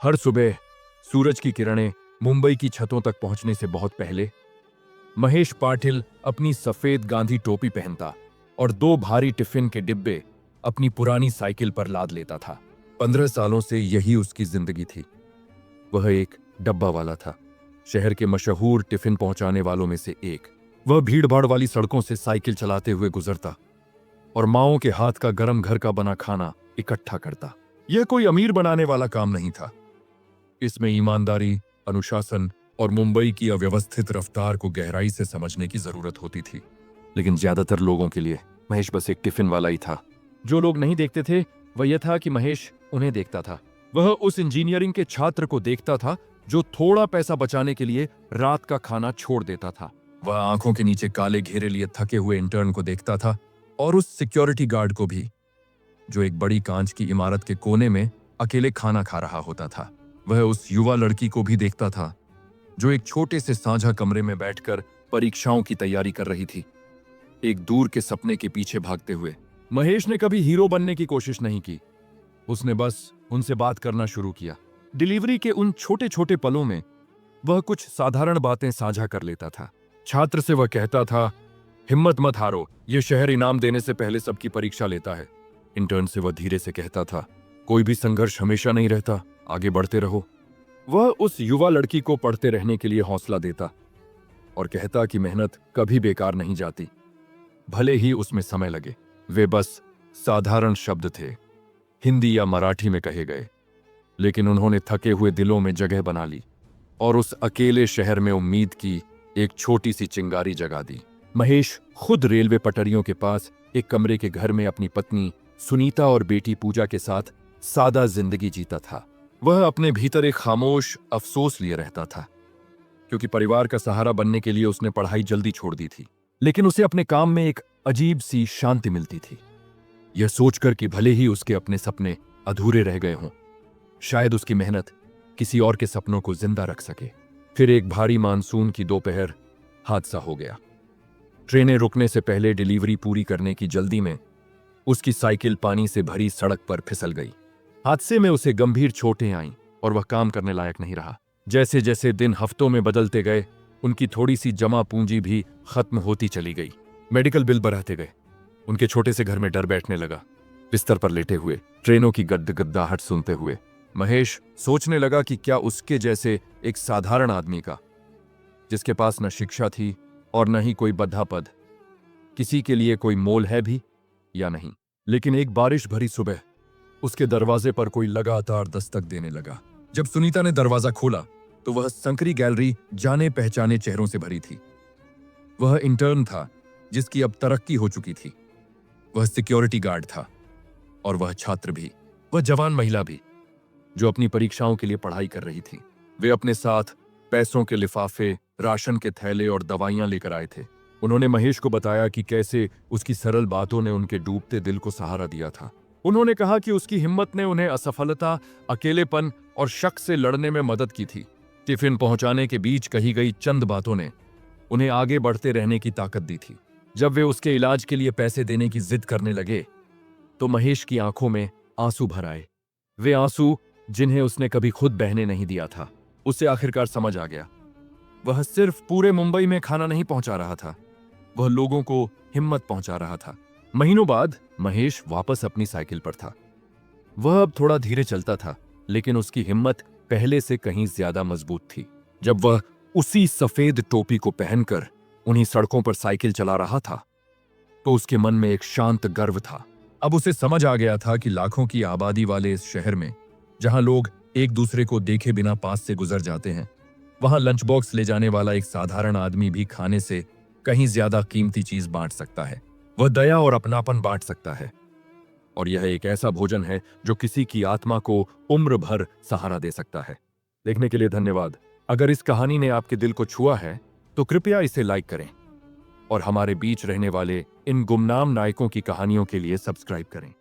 हर सुबह सूरज की किरणें मुंबई की छतों तक पहुंचने से बहुत पहले महेश पाटिल अपनी सफेद गांधी टोपी पहनता और 2 भारी टिफिन के डिब्बे अपनी पुरानी साइकिल पर लाद लेता था। 15 सालों से यही उसकी जिंदगी थी। वह एक डब्बा वाला था, शहर के मशहूर टिफिन पहुंचाने वालों में से एक। वह भीड़-भाड़ वाली सड़कों से साइकिल चलाते हुए गुजरता और माओं के हाथ का गरम घर का बना खाना इकट्ठा करता। यह कोई अमीर बनाने वाला काम नहीं था। इसमें ईमानदारी, अनुशासन और मुंबई की अव्यवस्थित रफ्तार को गहराई से समझने की जरूरत होती थी। लेकिन ज्यादातर लोगों के लिए महेश बस एक टिफिन वाला ही था। जो लोग नहीं देखते थे वह यह था कि महेश उन्हें देखता था। वह उस इंजीनियरिंग के छात्र को देखता था जो थोड़ा पैसा बचाने के लिए रात का खाना छोड़ देता था। वह आंखों के नीचे काले घेरे लिए थके हुए इंटर्न को देखता था और उस सिक्योरिटी गार्ड को भी, जो एक बड़ी कांच की इमारत के कोने में अकेले खाना खा रहा होता था। वह उस युवा लड़की को भी देखता था जो एक छोटे से साझा कमरे में बैठकर परीक्षाओं की तैयारी कर रही थी, एक दूर के सपने के पीछे भागते हुए। महेश ने कभी हीरो बनने की कोशिश नहीं की। उसने बस उनसे बात करना शुरू किया। डिलीवरी के उन छोटे छोटे पलों में वह कुछ साधारण बातें साझा कर लेता था। छात्र से वह कहता था, हिम्मत मत हारो, यह शहर इनाम देने से पहले सबकी परीक्षा लेता है। इंटर्न से वह धीरे से कहता था, कोई भी संघर्ष हमेशा नहीं रहता, आगे बढ़ते रहो। वह उस युवा लड़की को पढ़ते रहने के लिए हौसला देता और कहता कि मेहनत कभी बेकार नहीं जाती, भले ही उसमें समय लगे। वे बस साधारण शब्द थे, हिंदी या मराठी में कहे गए, लेकिन उन्होंने थके हुए दिलों में जगह बना ली और उस अकेले शहर में उम्मीद की एक छोटी सी चिंगारी जगा दी। महेश खुद रेलवे पटरियों के पास एक कमरे के घर में अपनी पत्नी सुनीता और बेटी पूजा के साथ सादा जिंदगी जीता था। वह अपने भीतर एक खामोश अफसोस लिए रहता था, क्योंकि परिवार का सहारा बनने के लिए उसने पढ़ाई जल्दी छोड़ दी थी। लेकिन उसे अपने काम में एक अजीब सी शांति मिलती थी, यह सोचकर कि भले ही उसके अपने सपने अधूरे रह गए हों, शायद उसकी मेहनत किसी और के सपनों को जिंदा रख सके। फिर एक भारी मानसून की दोपहर हादसा हो गया। ट्रेनें रुकने से पहले डिलीवरी पूरी करने की जल्दी में उसकी साइकिल पानी से भरी सड़क पर फिसल गई। हादसे में उसे गंभीर चोटें आईं और वह काम करने लायक नहीं रहा। जैसे जैसे दिन हफ्तों में बदलते गए, उनकी थोड़ी सी जमा पूंजी भी खत्म होती चली गई। मेडिकल बिल बढ़ाते गए। उनके छोटे से घर में डर बैठने लगा। बिस्तर पर लेटे हुए, ट्रेनों की गद्दाहट सुनते हुए महेश सोचने लगा कि क्या उसके जैसे एक साधारण आदमी का, जिसके पास न शिक्षा थी और न ही कोई बद्धा पद, किसी के लिए कोई मोल है भी या नहीं। लेकिन एक बारिश भरी सुबह उसके दरवाजे पर कोई लगातार दस्तक देने लगा। जब सुनीता ने दरवाजा खोला तो वह संकरी गैलरी जाने पहचाने चेहरों से भरी थी। वह इंटर्न था जिसकी अब तरक्की हो चुकी थी, वह सिक्योरिटी गार्ड था और वह छात्र भी, वह जवान महिला भी, जो अपनी परीक्षाओं के लिए पढ़ाई कर रही थी। वे अपने साथ पैसों के लिफाफे, राशन के थैले और दवाइयां लेकर आए थे। उन्होंने महेश को बताया कि कैसे उसकी सरल बातों ने उनके डूबते दिल को सहारा दिया था। उन्होंने कहा कि उसकी हिम्मत ने उन्हें असफलता, अकेलेपन और शक से लड़ने में मदद की थी। टिफिन पहुंचाने के बीच कही गई चंद बातों ने उन्हें आगे बढ़ते रहने की ताकत दी थी। जब वे उसके इलाज के लिए पैसे देने की जिद करने लगे तो महेश की आंखों में आंसू भर आए। वे आंसू जिन्हें उसने कभी खुद बहने नहीं दिया था। उसे आखिरकार समझ आ गया, वह सिर्फ पूरे मुंबई में खाना नहीं पहुंचा रहा था, वह लोगों को हिम्मत पहुंचा रहा था। महीनों बाद महेश वापस अपनी साइकिल पर था। वह अब थोड़ा धीरे चलता था, लेकिन उसकी हिम्मत पहले से कहीं ज्यादा मजबूत थी। जब वह उसी सफेद टोपी को पहनकर उन्हीं सड़कों पर साइकिल चला रहा था तो उसके मन में एक शांत गर्व था। अब उसे समझ आ गया था कि लाखों की आबादी वाले इस शहर में, जहां लोग एक दूसरे को देखे बिना पास से गुजर जाते हैं, वहां लंच बॉक्स ले जाने वाला एक साधारण आदमी भी खाने से कहीं ज्यादा कीमती चीज बांट सकता है। वह दया और अपनापन बांट सकता है, और यह एक ऐसा भोजन है जो किसी की आत्मा को उम्र भर सहारा दे सकता है। देखने के लिए धन्यवाद। अगर इस कहानी ने आपके दिल को छुआ है तो कृपया इसे लाइक करें और हमारे बीच रहने वाले इन गुमनाम नायकों की कहानियों के लिए सब्सक्राइब करें।